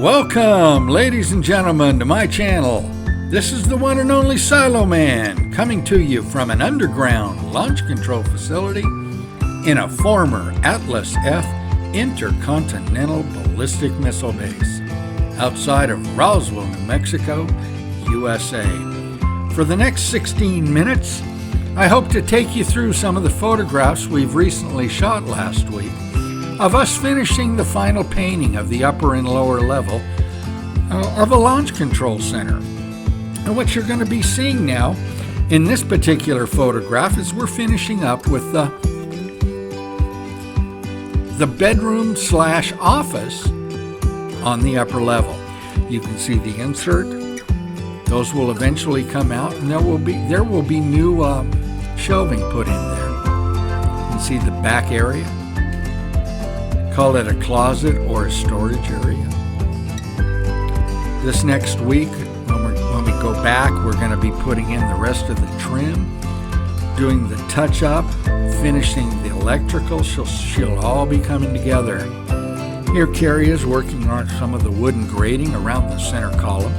Welcome, ladies and gentlemen, to my channel. This is the one and only SiloMan, coming to you from an underground launch control facility in a former Atlas F Intercontinental Ballistic Missile Base outside of Roswell, New Mexico, USA. For the next 16 minutes, I hope to take you through some of the photographs we've recently shot last week of us finishing the final painting of the upper and lower level of a launch control center. And what you're going to be seeing now in this particular photograph is we're finishing up with the bedroom / office on the upper level. You can see the insert. Those will eventually come out, and there will be new shelving put in there. You can see the back area. Call it a closet or a storage area. This next week, when we go back, we're going to be putting in the rest of the trim, doing the touch-up, finishing the electrical. She'll all be coming together. Here Carrie is working on some of the wooden grating around the center column.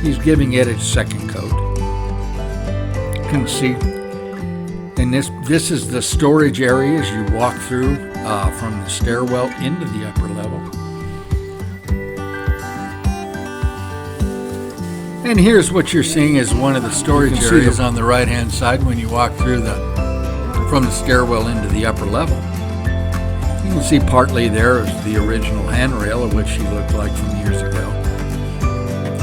He's giving it its second coat. You can see, and this is the storage area as you walk through from the stairwell into the upper level. And here's what you're seeing is one of the storage areas on the right hand side when you walk through from the stairwell into the upper level. You can see partly there is the original handrail of what she looked like from years ago.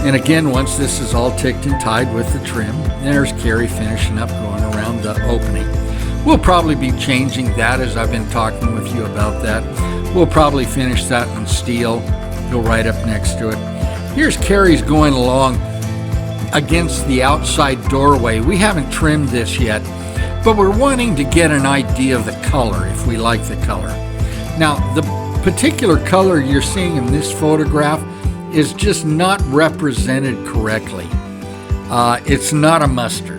And again, once this is all ticked and tied with the trim, there's Carrie finishing up, going around the opening. We'll probably be changing that as I've been talking with you about that. We'll probably finish that in steel, go right up next to it. Here's Carrie's going along against the outside doorway. We haven't trimmed this yet, but we're wanting to get an idea of the color, if we like the color. Now, the particular color you're seeing in this photograph is just not represented correctly. It's not a mustard.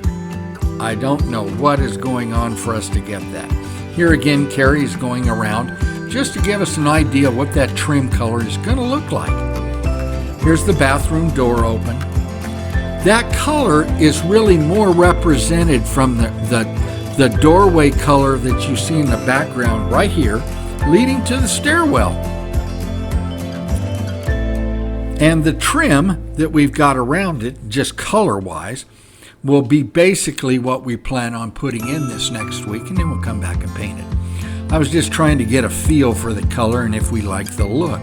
I don't know what is going on for us to get that. Here again, Carrie's going around just to give us an idea of what that trim color is going to look like. Here's the bathroom door open. That color is really more represented from the doorway color that you see in the background right here, leading to the stairwell. And the trim that we've got around it, just color-wise, will be basically what we plan on putting in this next week, and then we'll come back and paint it. I was just trying to get a feel for the color and if we like the look.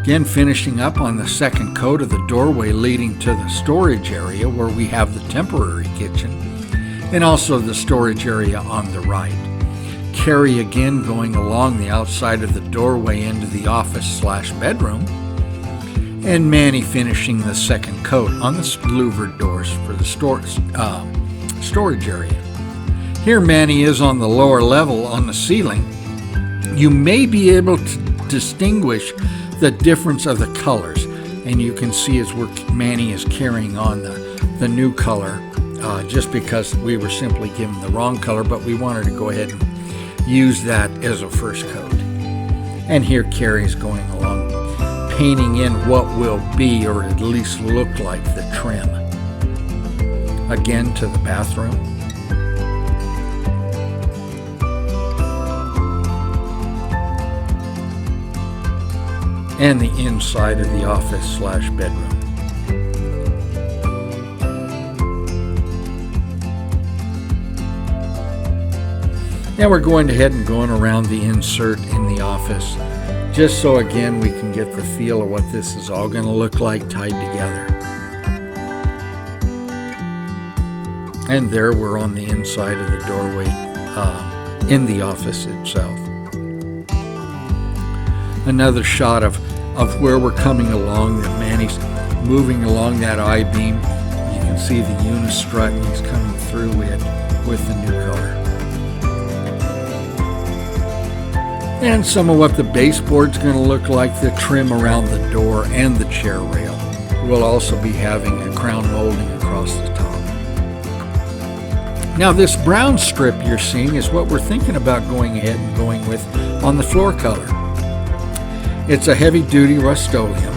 Again, finishing up on the second coat of the doorway leading to the storage area where we have the temporary kitchen, and also the storage area on the right. Carrie again going along the outside of the doorway into the office / bedroom, and Manny finishing the second coat on the louvered doors for the storage area. Here Manny is on the lower level on the ceiling. You may be able to distinguish the difference of the colors, and you can see as Manny is carrying on the new color, just because we were simply given the wrong color, but we wanted to go ahead and use that as a first coat. And here Carrie's going along, painting in what will be, or at least look like, the trim. Again to the bathroom. And the inside of the office / bedroom. Now we're going ahead and going around the insert in the office, just so again we can get the feel of what this is all going to look like tied together. And there we're on the inside of the doorway in the office itself. Another shot of where we're coming along, that Manny's moving along that I-beam. You can see the unistrut, and he's coming through with the new color. And some of what the baseboard's going to look like, the trim around the door and the chair rail. We'll also be having a crown molding across the top. Now this brown strip you're seeing is what we're thinking about going ahead and going with on the floor color. It's a heavy-duty Rust-Oleum.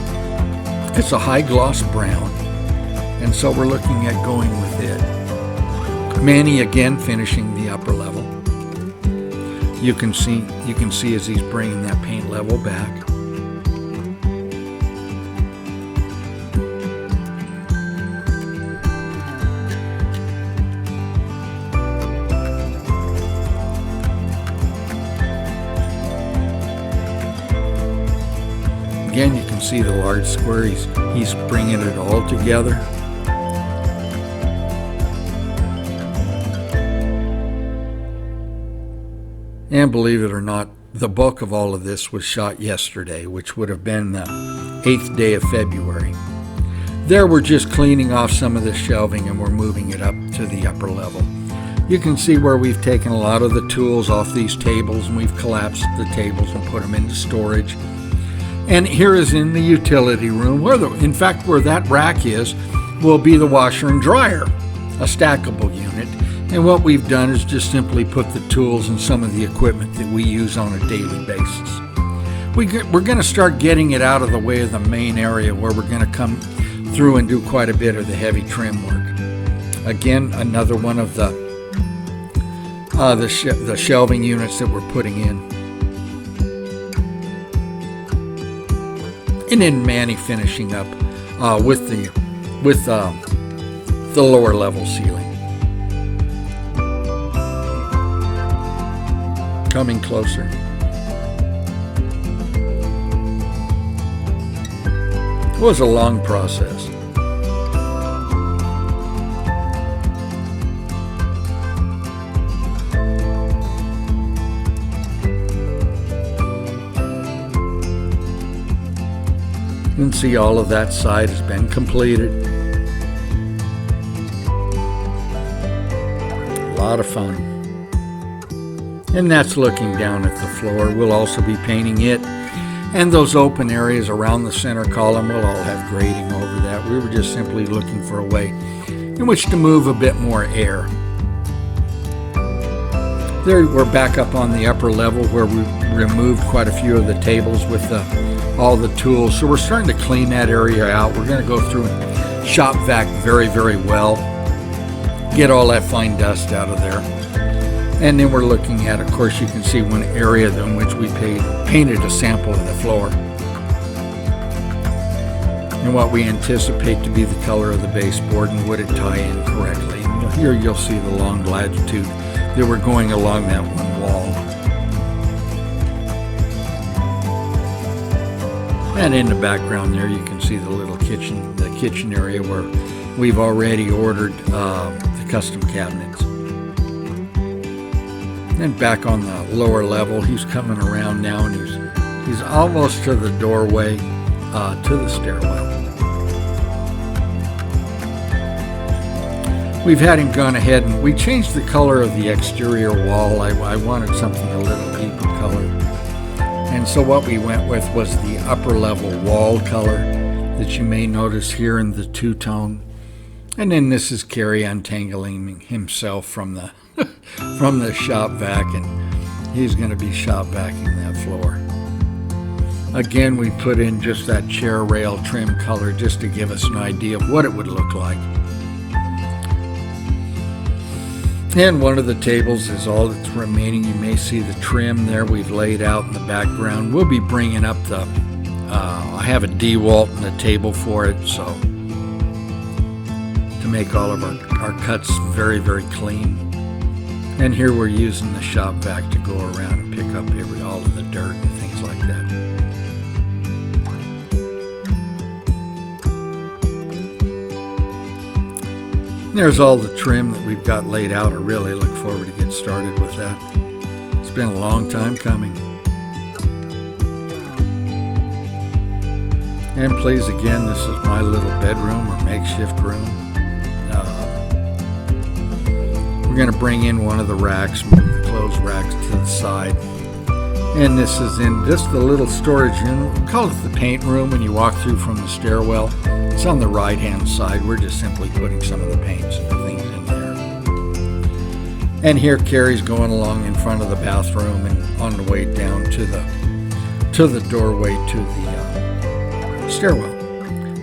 It's a high-gloss brown, and so we're looking at going with it. Manny again finishing the upper level. You can see as he's bringing that paint level back. Again, you can see the large square. He's bringing it all together. And believe it or not, the bulk of all of this was shot yesterday, which would have been the 8th day of February. There we're just cleaning off some of the shelving and we're moving it up to the upper level. You can see where we've taken a lot of the tools off these tables and we've collapsed the tables and put them into storage. And here is in the utility room, where that rack is, will be the washer and dryer, a stackable unit. And what we've done is just simply put the tools and some of the equipment that we use on a daily basis. We're going to start getting it out of the way of the main area where we're going to come through and do quite a bit of the heavy trim work. Again, another one of the shelving units that we're putting in. And then Manny finishing up with the lower level ceiling. Coming closer. It was a long process. You can see all of that side has been completed. A lot of fun. And that's looking down at the floor. We'll also be painting it. And those open areas around the center column will all have grading over that. We were just simply looking for a way in which to move a bit more air. There, we're back up on the upper level where we removed quite a few of the tables with all the tools. So we're starting to clean that area out. We're going to go through and shop vac very, very well. Get all that fine dust out of there. And then we're looking at, of course, you can see one area in which we painted a sample of the floor. And what we anticipate to be the color of the baseboard and would it tie in correctly. And here you'll see the long latitude that we're going along that one wall. And in the background there you can see the little kitchen area where we've already ordered the custom cabinets. And back on the lower level, he's coming around now and he's almost to the doorway to the stairwell. We've had him gone ahead and we changed the color of the exterior wall. I wanted something a little deeper color. And so what we went with was the upper level wall color that you may notice here in the two-tone. And then this is Kerry untangling himself from the from the shop vac, and he's going to be shop vacuuming that floor. Again, we put in just that chair rail trim color just to give us an idea of what it would look like. And one of the tables is all that's remaining. You may see the trim there we've laid out in the background. We'll be bringing up the, I have a DeWalt and a table for it, so to make all of our cuts very, very clean. And here we're using the shop vac to go around and pick up all of the dirt and things like that. There's all the trim that we've got laid out. I really look forward to get started with that. It's been a long time coming. And please, again, this is my little bedroom or makeshift room. We're going to bring in one of the racks, move the clothes racks to the side. And this is in just the little storage unit. We call it the paint room when you walk through from the stairwell. It's on the right-hand side. We're just simply putting some of the paints and things in there. And here Carrie's going along in front of the bathroom and on the way down to to the doorway to the stairwell.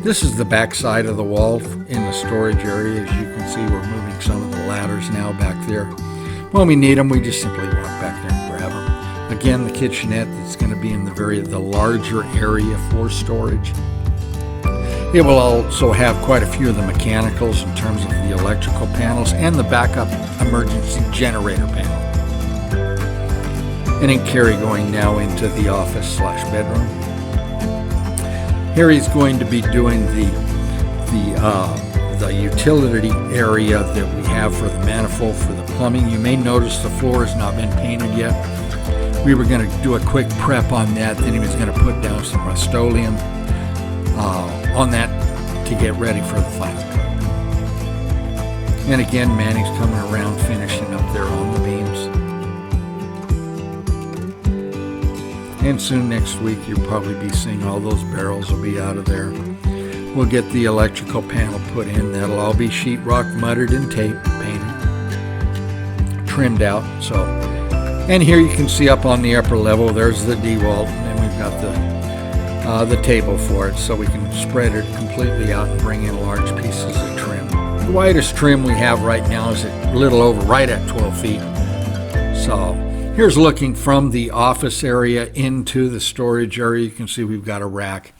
This is the back side of the wall in the storage area. As you can see, we're moving some of the ladders now back there. When we need them, we just simply walk back there and grab them. Again, the kitchenette that's going to be in the larger area for storage. It will also have quite a few of the mechanicals in terms of the electrical panels and the backup emergency generator panel. And then Carrie going now into the office/bedroom. Harry's going to be doing the utility area that we have for the manifold for the plumbing. You may notice the floor has not been painted yet. We were going to do a quick prep on that. Then he was going to put down some Rust-Oleum on that to get ready for the final coat. And again, Manny's coming around finishing up there on the beams. And soon next week you'll probably be seeing all those barrels will be out of there. We'll get the electrical panel put in. That'll all be sheetrock, muttered, and tape painted, trimmed out. So, and here you can see up on the upper level, there's the D-wall, and we've got the table for it, so we can spread it completely out and bring in large pieces of trim. The widest trim we have right now is a little over, right at 12 feet. So here's looking from the office area into the storage area. You can see we've got a rack.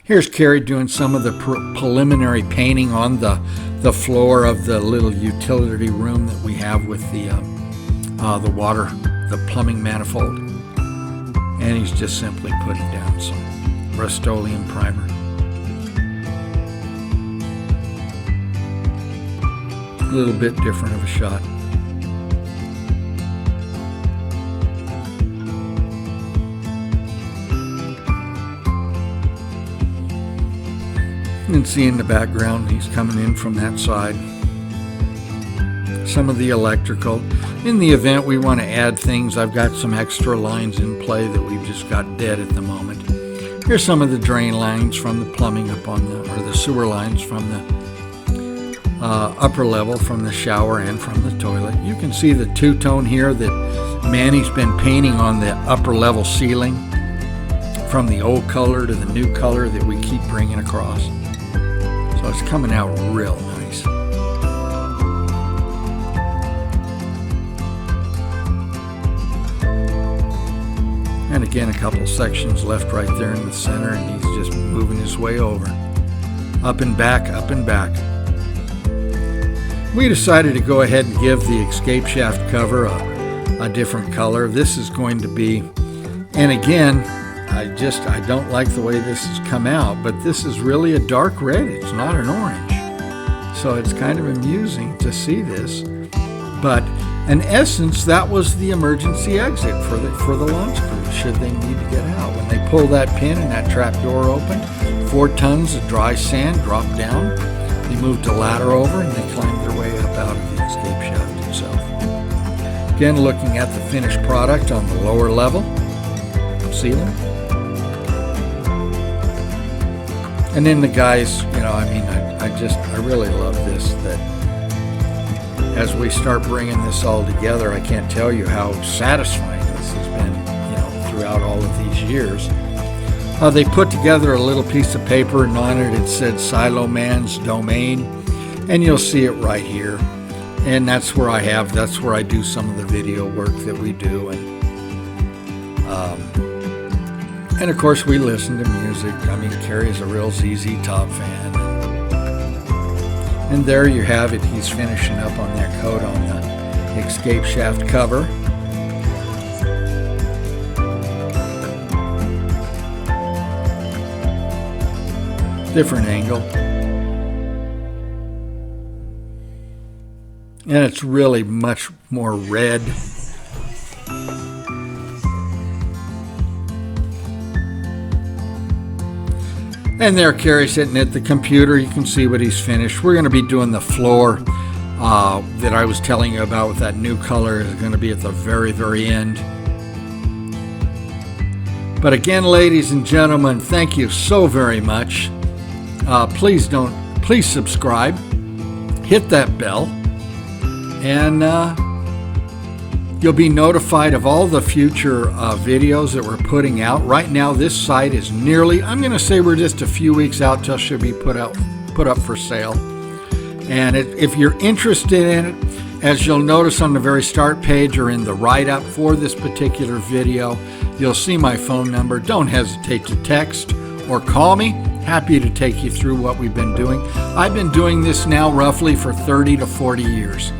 Here's Carrie doing some of the preliminary painting on the floor of the little utility room that we have with the water, the plumbing manifold. And he's just simply putting down some Rust-Oleum primer. A little bit different of a shot. And see in the background, he's coming in from that side. Some of the electrical. In the event we want to add things, I've got some extra lines in play that we've just got dead at the moment. Here's some of the drain lines from the plumbing up on the sewer lines from the upper level, from the shower and from the toilet. You can see the two-tone here that Manny's been painting on the upper level ceiling, from the old color to the new color that we keep bringing across. So it's coming out real nice. And again, a couple sections left right there in the center, and he's just moving his way over. Up and back, up and back. We decided to go ahead and give the escape shaft cover a different color. This is going to be, and again, I don't like the way this has come out, but this is really a dark red. It's not an orange. So it's kind of amusing to see this. But in essence, that was the emergency exit for the launch crew, should they need to get out. When they pull that pin and that trap door opened, 4 tons of dry sand dropped down. They moved a ladder over and they climbed their way up out of the escape shaft itself. Again, looking at the finished product on the lower level ceiling. And then the guys, I really love this, that as we start bringing this all together, I can't tell you how satisfying this has been, throughout all of these years. They put together a little piece of paper, and on it said SiloMan's domain, and you'll see it right here. And that's where I do some of the video work that we do, and of course, we listen to music. Carrie's a real ZZ Top fan. And there you have it. He's finishing up on that coat on the escape shaft cover. Different angle. And it's really much more red. And there Carrie's sitting at the computer. You can see what he's finished. We're going to be doing the floor that I was telling you about with that new color. Is going to be at the very, very end. But again, ladies and gentlemen, thank you so very much. Please subscribe. Hit that bell. And You'll be notified of all the future videos that we're putting out. Right now, this site is nearly, I'm going to say we're just a few weeks out till she'll be put up for sale. And if you're interested in it, as you'll notice on the very start page or in the write-up for this particular video, you'll see my phone number. Don't hesitate to text or call me. Happy to take you through what we've been doing. I've been doing this now roughly for 30 to 40 years.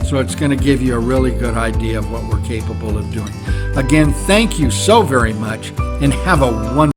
So it's going to give you a really good idea of what we're capable of doing. Again, thank you so very much, and have a wonderful